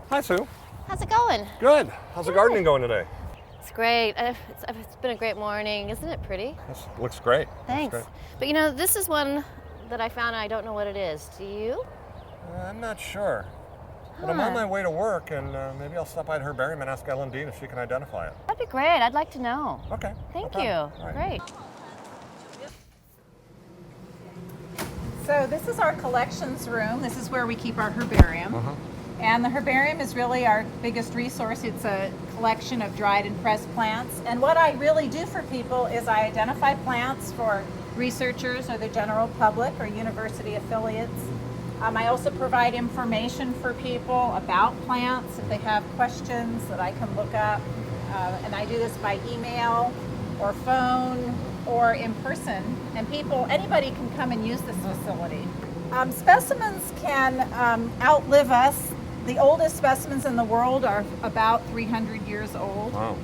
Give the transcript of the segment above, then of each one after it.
Hi, Sue. How's it going? Good. How's the gardening going today? It's great. It's been a great morning. Isn't it pretty? This looks great. Thanks. Looks But you know, this is one that I found and I don't know what it is. Do you? great. I'm not sure. But I'm on my way to work, and maybe I'll stop by at herbarium and ask Ellen Dean if she can identify it. That'd be great. I'd like to know. Okay. Thank no you. problem. All right. Great. So this is our collections room. This is where we keep our herbarium. And the herbarium is really our biggest resource. It's a collection of dried and pressed plants. And what I really do for people is I identify plants for researchers or the general public or university affiliates. I also provide information for people about plants if they have questions that I can look up. And I do this by email or phone or in person. And anybody can come and use this facility. Specimens can outlive us. The oldest specimens in the world are about 300 years old. Wow.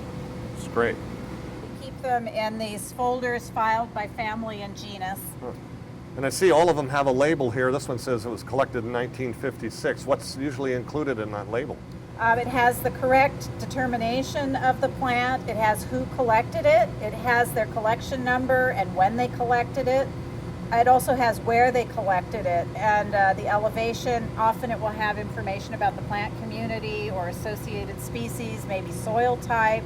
It's great. We keep them in these folders filed by family and genus. And I see all of them have a label here. This one says it was collected in 1956. What's usually included in that label? It has the correct determination of the plant. It has who collected it. It has their collection number and when they collected it. It also has where they collected it and the elevation. Often it will have information about the plant community or associated species, maybe soil type.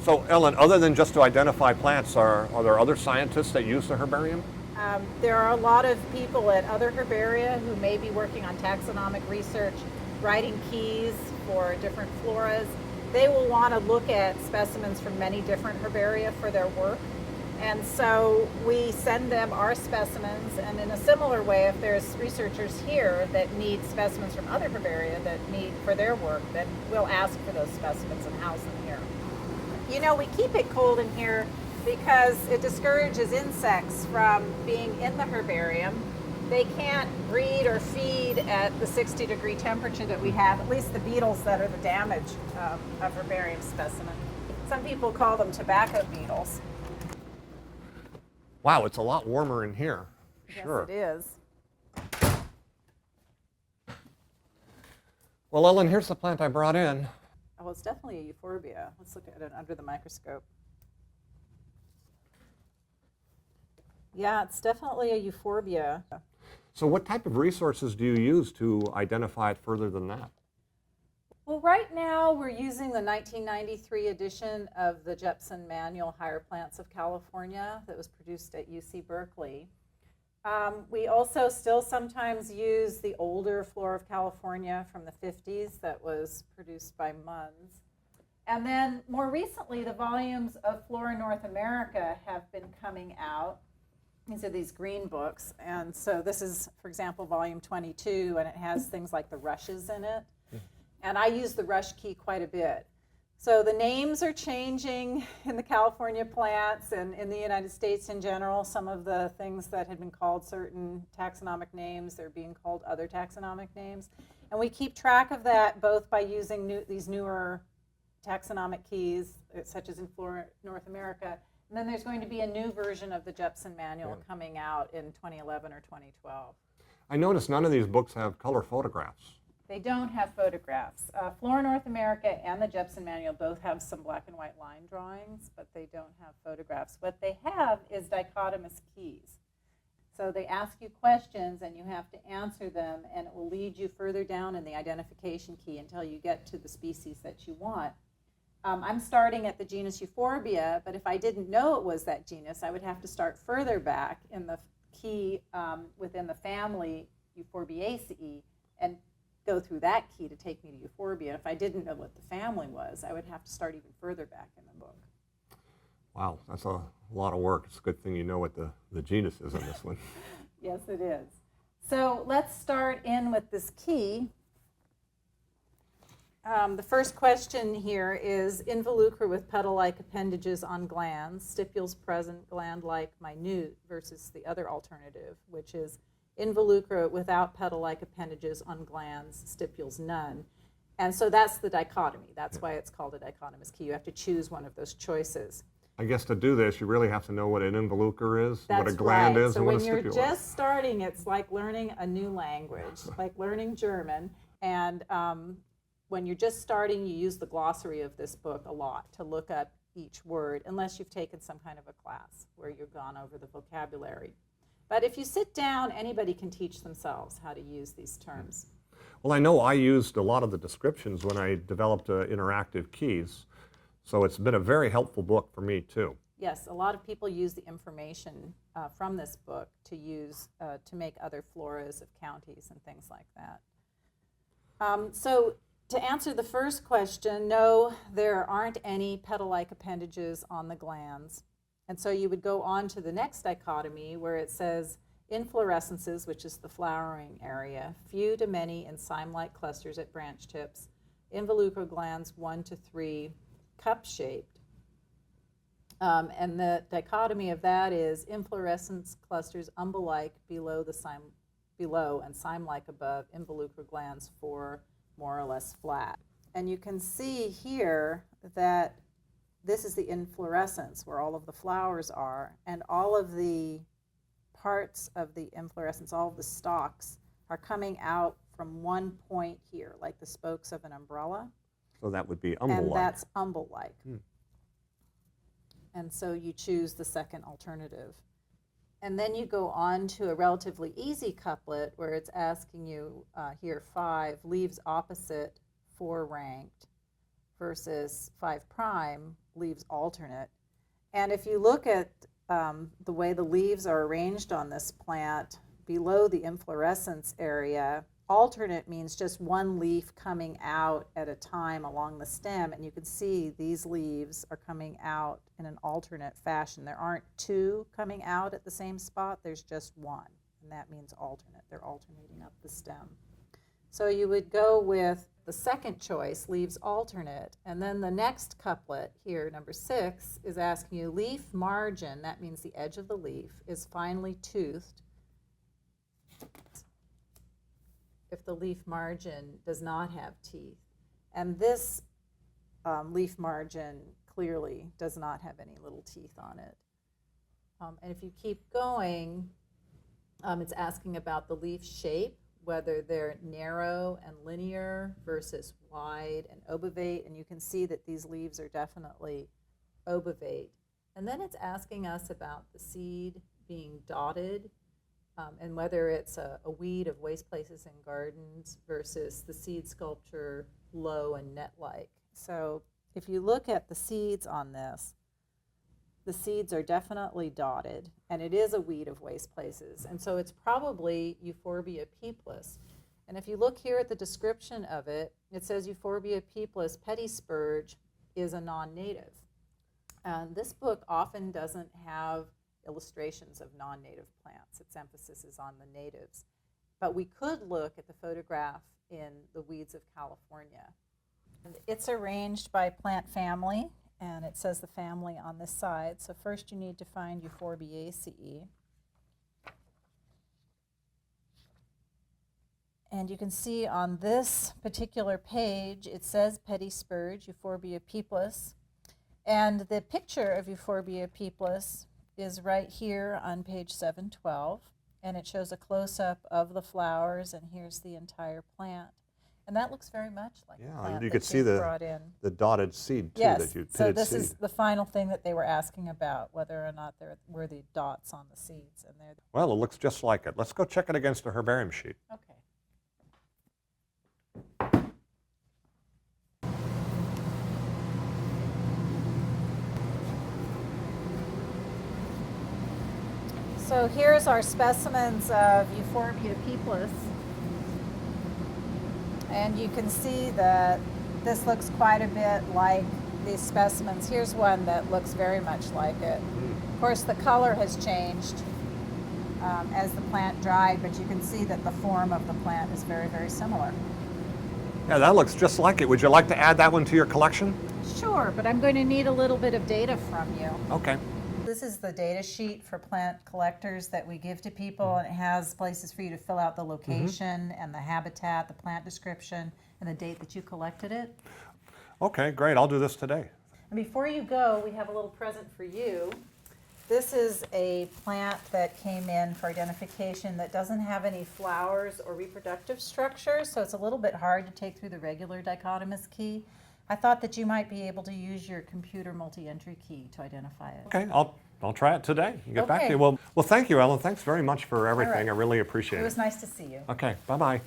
So, Ellen, other than just to identify plants, are there other scientists that use the herbarium? There are a lot of people at other herbaria who may be working on taxonomic research, writing keys for different floras. They will want to look at specimens from many different herbaria for their work. And so we send them our specimens, and in a similar way, if there's researchers here that need specimens from other herbaria that need for their work, then we'll ask for those specimens and house them here. You know, we keep it cold in here because it discourages insects from being in the herbarium. They can't breed or feed at the 60-degree temperature that we have, at least the beetles that are the damage of herbarium specimen. Some people call them tobacco beetles. Wow, it's a lot warmer in here. Sure. Yes, it is. Well, Ellen, here's the plant I brought in. Oh, it's definitely a euphorbia. Let's look at it under the microscope. Yeah, it's definitely a euphorbia. So what type of resources do you use to identify it further than that? Well, right now we're using the 1993 edition of the Jepson Manual Higher Plants of California that was produced at UC Berkeley. We also still sometimes use the older Flora of California from the 50s that was produced by Munns. And then more recently, the volumes of Flora North America have been coming out. These are these green books. And so this is, for example, volume 22, and it has things like the rushes in it. And I use the rush key quite a bit. So the names are changing in the California plants and in the United States in general. Some of the things that had been called certain taxonomic names, they're being called other taxonomic names. And we keep track of that both by using these newer taxonomic keys, such as in Flora North America. And then there's going to be a new version of the Jepson Manual coming out in 2011 or 2012. I noticed none of these books have color photographs. They don't have photographs. Flora North America and the Jepson Manual both have some black and white line drawings, but they don't have photographs. What they have is dichotomous keys. So they ask you questions and you have to answer them, and it will lead you further down in the identification key until you get to the species that you want. I'm starting at the genus Euphorbia, but if I didn't know it was that genus, I would have to start further back in the key within the family Euphorbiaceae and go through that key to take me to Euphorbia. If I didn't know what the family was, I would have to start even further back in the book. Wow, that's a lot of work. It's a good thing you know what the genus is on this one. Yes, it is. So let's start in with this key. The first question here is involucra with petal-like appendages on glands, stipules present, gland-like, minute, versus the other alternative, which is involucra without petal-like appendages on glands, stipules none. And so that's the dichotomy. That's why it's called a dichotomous key. You have to choose one of those choices. I guess to do this, you really have to know what an involucre is, That's what a gland right. is, so and what a when you're stipule is. just starting, it's like learning a new language, like learning German. And when you're just starting, you use the glossary of this book a lot to look up each word, unless you've taken some kind of a class where you've gone over the vocabulary. But if you sit down, anybody can teach themselves how to use these terms. Well, I know I used a lot of the descriptions when I developed interactive keys, so it's been a very helpful book for me too. Yes, a lot of people use the information from this book to use to make other floras of counties and things like that. So to answer the first question, no, there aren't any petal-like appendages on the glands. And so you would go on to the next dichotomy where it says inflorescences, which is the flowering area, few to many in cyme-like clusters at branch tips, involucral glands 1 to 3, cup-shaped. And the dichotomy of that is inflorescence clusters umbel-like below and cyme-like above, involucral glands 4 more or less flat. And you can see here that this is the inflorescence where all of the flowers are, and all of the parts of the inflorescence, all of the stalks, are coming out from one point here, like the spokes of an umbrella. So that would be umbel-like. And that's umbel-like. And so you choose the second alternative. And then you go on to a relatively easy couplet where it's asking you here 5, leaves opposite 4 ranked versus 5 prime, leaves alternate. And if you look at the way the leaves are arranged on this plant, below the inflorescence area, alternate means just one leaf coming out at a time along the stem, and you can see these leaves are coming out in an alternate fashion. There aren't 2 coming out at the same spot, there's just 1, and that means alternate. They're alternating up the stem. So you would go with the second choice, leaves alternate, and then the next couplet here, number 6, is asking you leaf margin, that means the edge of the leaf, is finely toothed if the leaf margin does not have teeth. And this leaf margin clearly does not have any little teeth on it. And if you keep going, it's asking about the leaf shape, whether they're narrow and linear versus wide and obovate, and you can see that these leaves are definitely obovate. And then it's asking us about the seed being dotted, and whether it's a weed of waste places and gardens versus the seed sculpture low and net-like. So if you look at the seeds on this, the seeds are definitely dotted, and it is a weed of waste places. And so it's probably Euphorbia peeplis. And if you look here at the description of it, it says Euphorbia peeplis pettispurge is a non-native. And this book often doesn't have illustrations of non-native plants. Its emphasis is on the natives. But we could look at the photograph in the Weeds of California. And it's arranged by plant family, and it says the family on this side. So first you need to find Euphorbiaceae. And you can see on this particular page, it says pettispurge, Euphorbia peeplis. And the picture of Euphorbia peeplis is right here on page 712. And it shows a close-up of the flowers, and here's the entire plant. And that looks very much like the plant you that could see brought in. the dotted seed too, Yes, that you pitted so this seed. is the final thing that they were asking about, whether or not there were the dots on the seeds. And they're Well, it looks just like it. Let's go check it against a herbarium sheet. okay. So here's our specimens of Euphorbia peeplis. And you can see that this looks quite a bit like these specimens. Here's one that looks very much like it. Of course, the color has changed as the plant dried, but you can see that the form of the plant is very, very similar. Yeah, that looks just like it. Would you like to add that one to your collection? Sure, but I'm going to need a little bit of data from you. Okay. This is the data sheet for plant collectors that we give to people, and it has places for you to fill out the location and the habitat, the plant description, and the date that you collected it. Okay, great. I'll do this today. And before you go, we have a little present for you. This is a plant that came in for identification that doesn't have any flowers or reproductive structure, so it's a little bit hard to take through the regular dichotomous key. I thought that you might be able to use your computer multi-entry key to identify it. Okay, I'll try it today and get back to Okay. you. Well, thank you, Ellen. Thanks very much for everything. right. I really appreciate It it. was nice to see you. Okay, bye-bye.